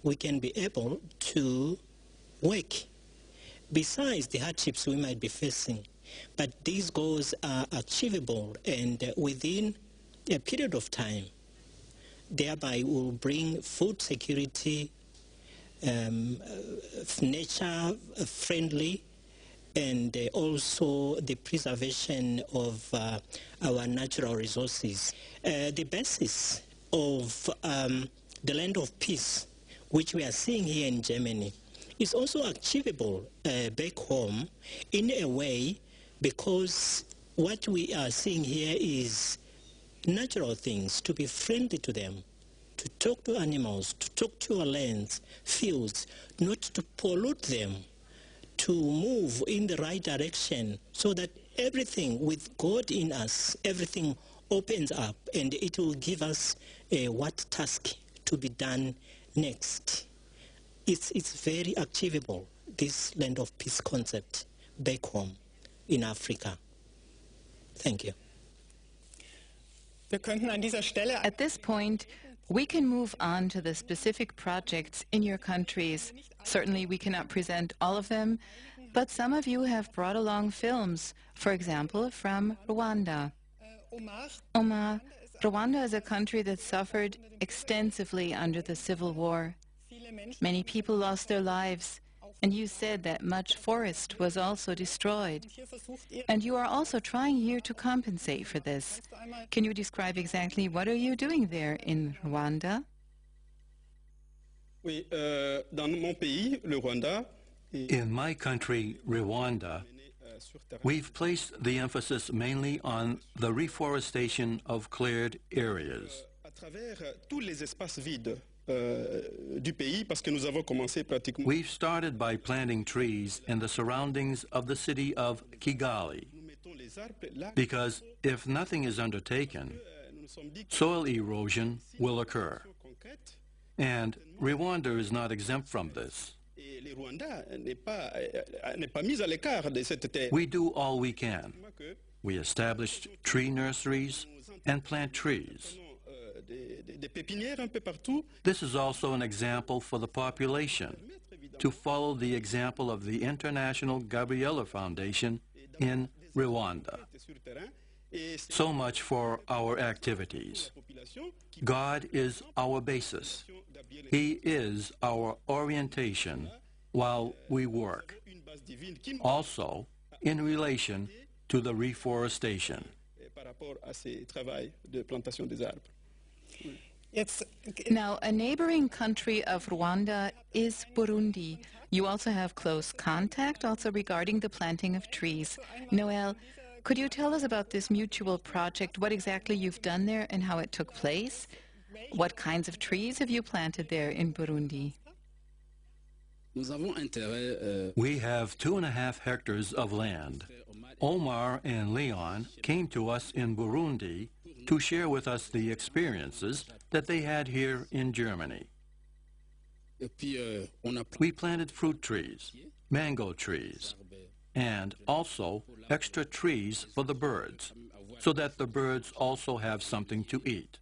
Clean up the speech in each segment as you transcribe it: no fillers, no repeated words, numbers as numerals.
we can be able to work besides the hardships we might be facing. But these goals are achievable and within a period of time. Thereby will bring food security, nature friendly, and also the preservation of our natural resources. The basis of the land of peace, which we are seeing here in Germany, is also achievable back home in a way, because what we are seeing here is natural things, to be friendly to them, to talk to animals, to talk to our lands, fields, not to pollute them, to move in the right direction, so that everything with God in us, everything opens up, and it will give us what task to be done next. It's very achievable, this land of peace concept back home in Africa. Thank you. At this point, we can move on to the specific projects in your countries. Certainly we cannot present all of them, but some of you have brought along films, for example, from Rwanda. Omar, Rwanda is a country that suffered extensively under the civil war. Many people lost their lives, and you said that much forest was also destroyed. And you are also trying here to compensate for this. Can you describe exactly what are you doing there in Rwanda? In my country, Rwanda, we've placed the emphasis mainly on the reforestation of cleared areas. We've started by planting trees in the surroundings of the city of Kigali, because if nothing is undertaken, soil erosion will occur. And Rwanda is not exempt from this. We do all we can. We established tree nurseries and plant trees. This is also an example for the population to follow the example of the International Gabriela Foundation in Rwanda. So much for our activities. God is our basis. He is our orientation while we work. Also, in relation to the reforestation. Now, a neighboring country of Rwanda is Burundi. You also have close contact also regarding the planting of trees. Noel, could you tell us about this mutual project, what exactly you've done there and how it took place? What kinds of trees have you planted there in Burundi? We have 2.5 hectares of land. Omar and Leon came to us in Burundi to share with us the experiences that they had here in Germany. We planted fruit trees, mango trees, and also extra trees for the birds, so that the birds also have something to eat.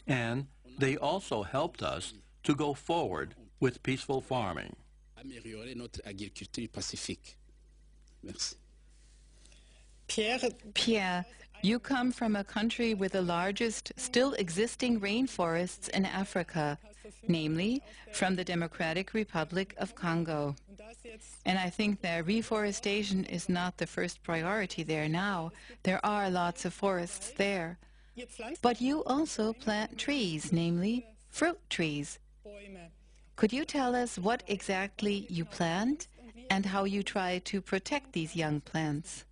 And they also helped us to go forward with peaceful farming. Pierre, you come from a country with the largest still existing rainforests in Africa, namely from the Democratic Republic of Congo. And I think that reforestation is not the first priority there now. There are lots of forests there. But you also plant trees, namely fruit trees. Could you tell us what exactly you plant and how you try to protect these young plants?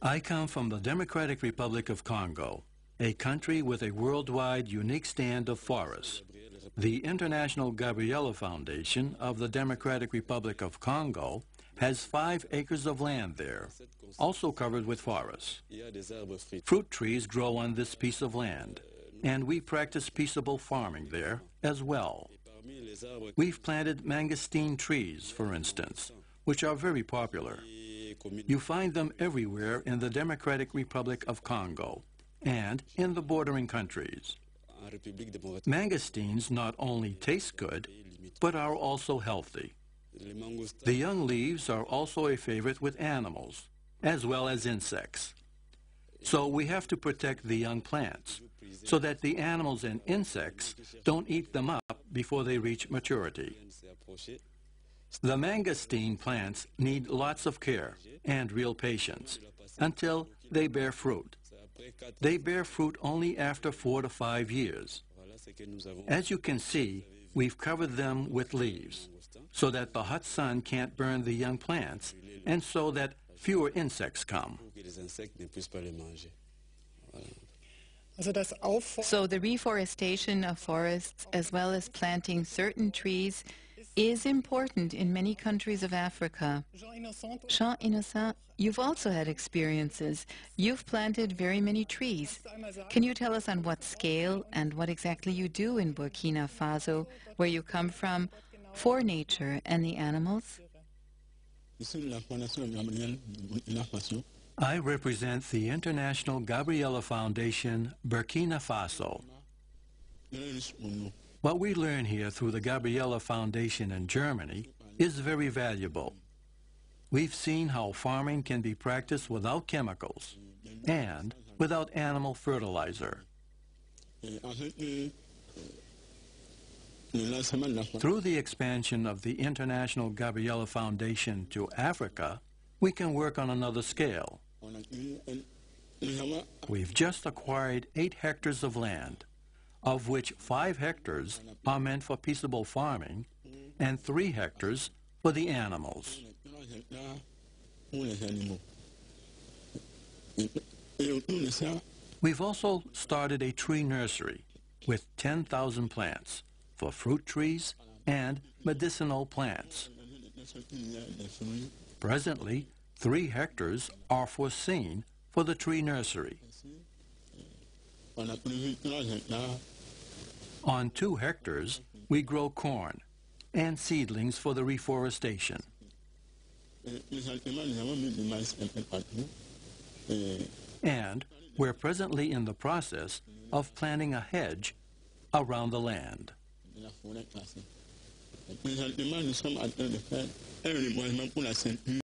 I come from the Democratic Republic of Congo, a country with a worldwide unique stand of forests. The International Gabriela Foundation of the Democratic Republic of Congo has 5 acres of land there, also covered with forests. Fruit trees grow on this piece of land, and we practice peaceable farming there as well. We've planted mangosteen trees, for instance, which are very popular. You find them everywhere in the Democratic Republic of Congo, and in the bordering countries. Mangosteens not only taste good, but are also healthy. The young leaves are also a favorite with animals, as well as insects. So we have to protect the young plants, so that the animals and insects don't eat them up before they reach maturity. The mangosteen plants need lots of care and real patience until they bear fruit. They bear fruit only after 4 to 5 years. As you can see, we've covered them with leaves so that the hot sun can't burn the young plants and so that fewer insects come. So the reforestation of forests, as well as planting certain trees, is important in many countries of Africa. Jean Innocent, you've also had experiences. You've planted very many trees. Can you tell us on what scale and what exactly you do in Burkina Faso, where you come from, for nature and the animals? I represent the International Gabriela Foundation, Burkina Faso. What we learn here through the Gabriela Foundation in Germany is very valuable. We've seen how farming can be practiced without chemicals and without animal fertilizer. Through the expansion of the International Gabriela Foundation to Africa, we can work on another scale. We've just acquired 8 hectares of land, of which 5 hectares are meant for peaceable farming and 3 hectares for the animals. We've also started a tree nursery with 10,000 plants for fruit trees and medicinal plants. Presently, 3 hectares are foreseen for the tree nursery. On 2 hectares, we grow corn and seedlings for the reforestation. And we're presently in the process of planting a hedge around the land.